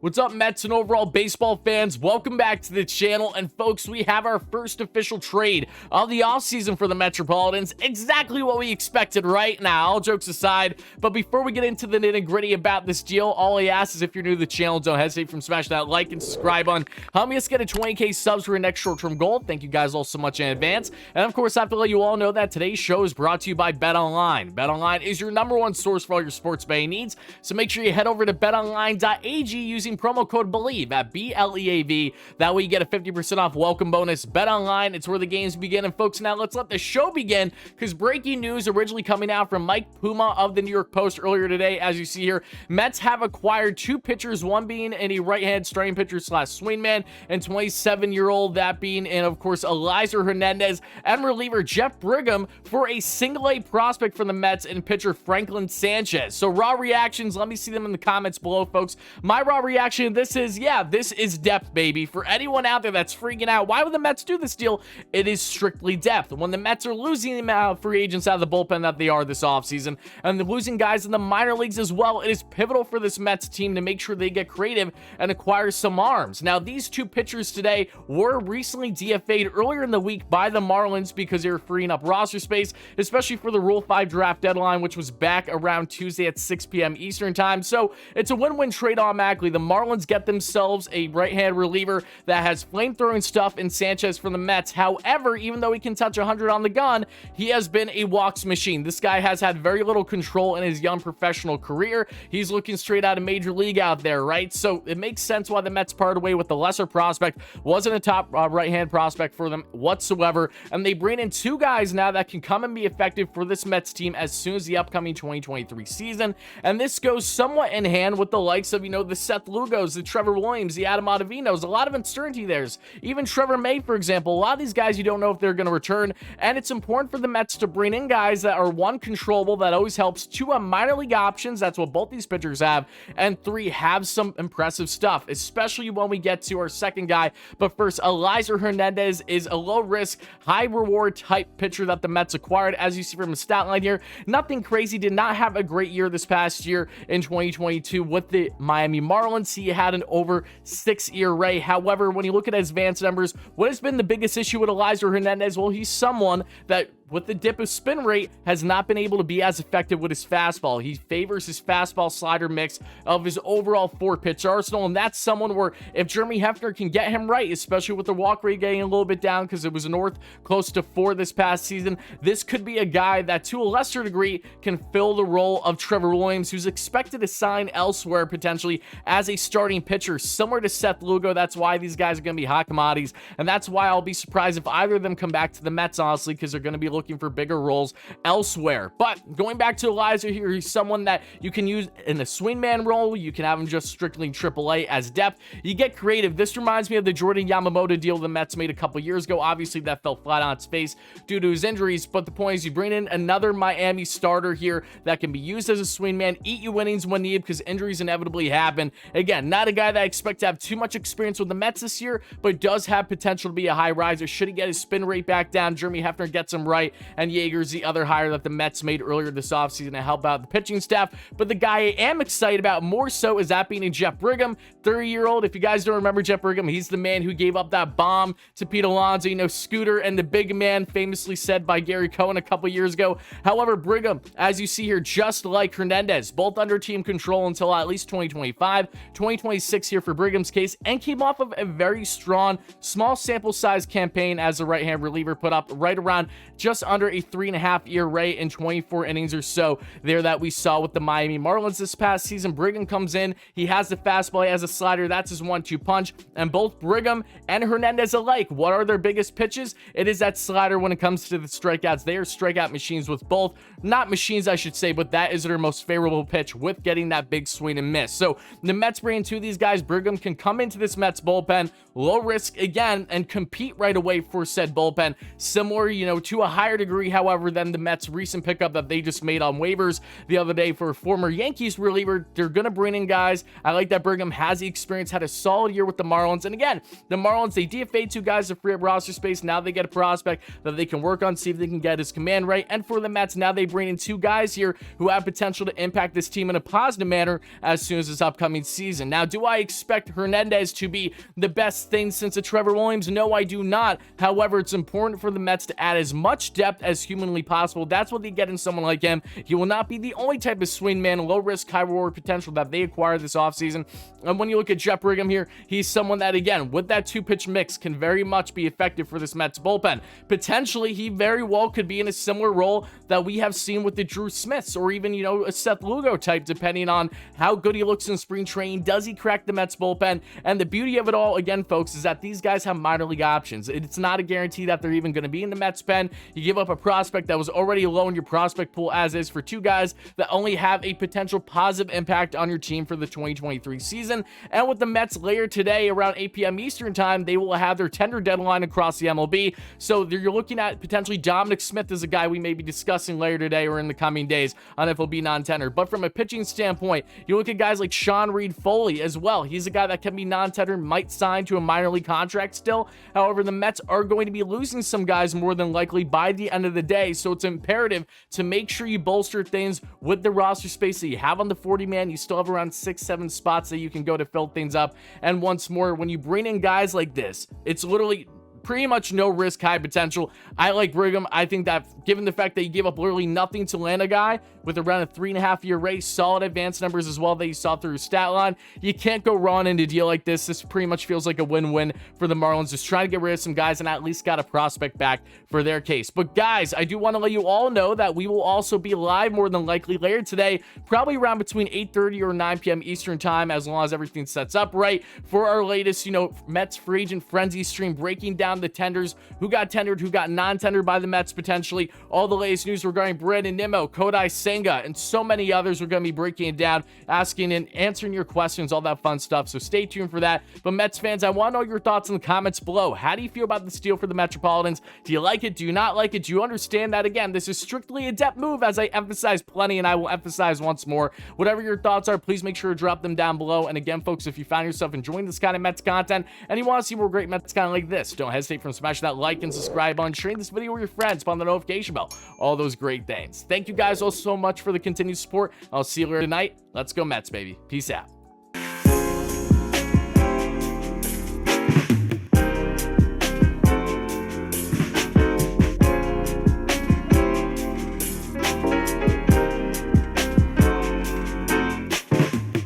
What's up, Mets and overall baseball fans? Welcome back to the channel. And folks, we have our first official trade of the offseason for the Metropolitans. Exactly what we expected right now, all jokes aside. But before we get into the nitty-gritty about this deal, all I ask is if you're new to the channel, don't hesitate from smashing that like and subscribe button. Help me us get a 20K subs for our next short-term goal. Thank you guys all so much in advance. And of course, I have to let you all know that today's show is brought to you by BetOnline. BetOnline is your #1 source for all your sports betting needs. So make sure you head over to betonline.ag using promo code Bleav at BLEAV. That way you get a 50% off welcome bonus. BetOnline, it's where the games begin. And folks, now let's let the show begin, because breaking news originally coming out from Mike Puma of the New York Post earlier today, as you see here, Mets have acquired 2 pitchers, one being a right-hand starting pitcher / swingman, and 27-year-old, that being, and of course, Elieser Hernandez, and reliever Jeff Brigham for a single-A prospect for the Mets and pitcher Franklin Sanchez. So raw reactions, let me see them in the comments below, folks. My raw reaction, this is depth, baby. For anyone out there that's freaking out, why would the Mets do this deal? It is strictly depth. When the Mets are losing free agents out of the bullpen that they are this offseason, and they're losing guys in the minor leagues as well, it is pivotal for this Mets team to make sure they get creative and acquire some arms. Now, these 2 pitchers today were recently DFA'd earlier in the week by the Marlins because they were freeing up roster space, especially for the Rule 5 draft deadline, which was back around Tuesday at 6 p.m. Eastern time. So it's a win-win trade automatically. The Marlins get themselves a right-hand reliever that has flamethrowing stuff in Sanchez for the Mets. However, even though he can touch 100 on the gun, he has been a walks machine. This guy has had very little control in his young professional career. He's looking straight out of Major League out there, right? So it makes sense why the Mets parted away with the lesser prospect. Wasn't a top right-hand prospect for them whatsoever. And they bring in 2 guys now that can come and be effective for this Mets team as soon as the upcoming 2023 season. And this goes somewhat in hand with the likes of, the Seth Lugos, the Trevor Williams, the Adam Ottavinos. A lot of uncertainty there. Even Trevor May, for example. A lot of these guys, you don't know if they're going to return. And it's important for the Mets to bring in guys that are, 1, controllable. That always helps. 2, minor league options. That's what both these pitchers have. And 3, have some impressive stuff, especially when we get to our second guy. But first, Elieser Hernandez is a low-risk, high-reward type pitcher that the Mets acquired. As you see from the stat line here, nothing crazy. Did not have a great year this past year in 2022 with the Miami Marlins. He had an over 6 ERA. However, when you look at his advanced numbers, what has been the biggest issue with Elieser Hernandez? Well, he's someone that, with the dip of spin rate, has not been able to be as effective with his fastball. He favors his fastball slider mix of his overall 4-pitch arsenal, and that's someone where if Jeremy Hefner can get him right, especially with the walk rate getting a little bit down because it was north close to 4 this past season, this could be a guy that to a lesser degree can fill the role of Trevor Williams, who's expected to sign elsewhere potentially as a starting pitcher, similar to Seth Lugo. That's why these guys are going to be hot commodities, and that's why I'll be surprised if either of them come back to the Mets, honestly, because they're going to be looking for bigger roles elsewhere. But going back to Elieser here, he's someone that you can use in a swingman role. You can have him just strictly AAA as depth. You get creative. This reminds me of the Jordan Yamamoto deal the Mets made a couple years ago. Obviously, that fell flat on its face due to his injuries, but the point is you bring in another Miami starter here that can be used as a swingman, eat you innings when needed because injuries inevitably happen. Again, not a guy that I expect to have too much experience with the Mets this year, but does have potential to be a high riser. Should he get his spin rate back down, Jeremy Hefner gets him right, and Yeager's the other hire that the Mets made earlier this offseason to help out the pitching staff. But the guy I am excited about more so is that being Jeff Brigham, 30-year-old. If you guys don't remember Jeff Brigham, he's the man who gave up that bomb to Pete Alonso, Scooter and the big man, famously said by Gary Cohen a couple years ago. However, Brigham, as you see here, just like Hernandez, both under team control until at least 2025, 2026 here for Brigham's case, and came off of a very strong, small sample size campaign as a right-hand reliever, put up right around just under a 3.5 ERA in 24 innings or so there that we saw with the Miami Marlins this past season. Brigham comes in, he has the fastball, he has a slider, that's his 1-2 punch, and both Brigham and Hernandez alike, what are their biggest pitches? It is that slider when it comes to the strikeouts. They are strikeout machines with both, not machines I should say, but that is their most favorable pitch with getting that big swing and miss. So the Mets bring 2 of these guys. Brigham can come into this Mets bullpen, low risk again, and compete right away for said bullpen, similar, to a higher degree, however, than the Mets' recent pickup that they just made on waivers the other day for a former Yankees reliever. They're going to bring in guys. I like that Brigham has the experience, had a solid year with the Marlins. And again, the Marlins, they DFA'd 2 guys to free up roster space. Now they get a prospect that they can work on, see if they can get his command right. And for the Mets, now they bring in 2 guys here who have potential to impact this team in a positive manner as soon as this upcoming season. Now, do I expect Hernandez to be the best thing since a Trevor Williams? No, I do not. However, it's important for the Mets to add as much depth as humanly possible. That's what they get in someone like him. He will not be the only type of swing man, low risk, high reward potential that they acquire this offseason. And when you look at Jeff Brigham here, he's someone that, again, with that 2-pitch mix, can very much be effective for this Mets bullpen. Potentially, he very well could be in a similar role that we have seen with the Drew Smiths, or even, you know, a Seth Lugo type, depending on how good he looks in spring training. Does he crack the Mets bullpen? And the beauty of it all, again, folks, is that these guys have minor league options. It's not a guarantee that they're even going to be in the Mets pen. You give up a prospect that was already low in your prospect pool as is for 2 guys that only have a potential positive impact on your team for the 2023 season. And with the Mets later today around 8 p.m. Eastern time, they will have their tender deadline across the MLB. So you're looking at potentially Dominic Smith as a guy we may be discussing later today or in the coming days on if he'll be non-tender. But from a pitching standpoint, you look at guys like Sean Reed Foley as well. He's a guy that can be non-tender, might sign to a minor league contract still. However, the Mets are going to be losing some guys more than likely by the end of the day. So it's imperative to make sure you bolster things with the roster space that you have on the 40-man. You still have around 6-7 spots that you can go to fill things up. And once more, when you bring in guys like this, it's literally pretty much no risk, high potential. I like Brigham. I think that given the fact that you gave up literally nothing to land a guy with around a 3.5-year race, solid advanced numbers as well that you saw through his stat line, you can't go wrong in a deal like this. This pretty much feels like a win-win for the Marlins, just trying to get rid of some guys and at least got a prospect back for their case. But guys, I do want to let you all know that we will also be live more than likely later today, probably around between 8:30 or 9 p.m. Eastern time, as long as everything sets up right, for our latest, you know, Mets free agent frenzy stream, breaking down the tenders, who got tendered, who got non-tendered by the Mets potentially, all the latest news regarding WardyNYM, Kodai Senga, and so many others. We're going to be breaking it down, asking and answering your questions, all that fun stuff. So stay tuned for that. But Mets fans, I want to know your thoughts in the comments below. How do you feel about this deal for the Metropolitans? Do you like it? Do you not like it? Do you understand that, again, this is strictly a depth move, as I emphasize plenty, and I will emphasize once more. Whatever your thoughts are, please make sure to drop them down below. And again, folks, if you find yourself enjoying this kind of Mets content and you want to see more great Mets content like this, don't hesitate to smash that like and subscribe button, sharing this video with your friends, on the notification bell, all those great things. Thank you guys all so much for the continued support. I'll see you later tonight. Let's go Mets, baby. Peace out.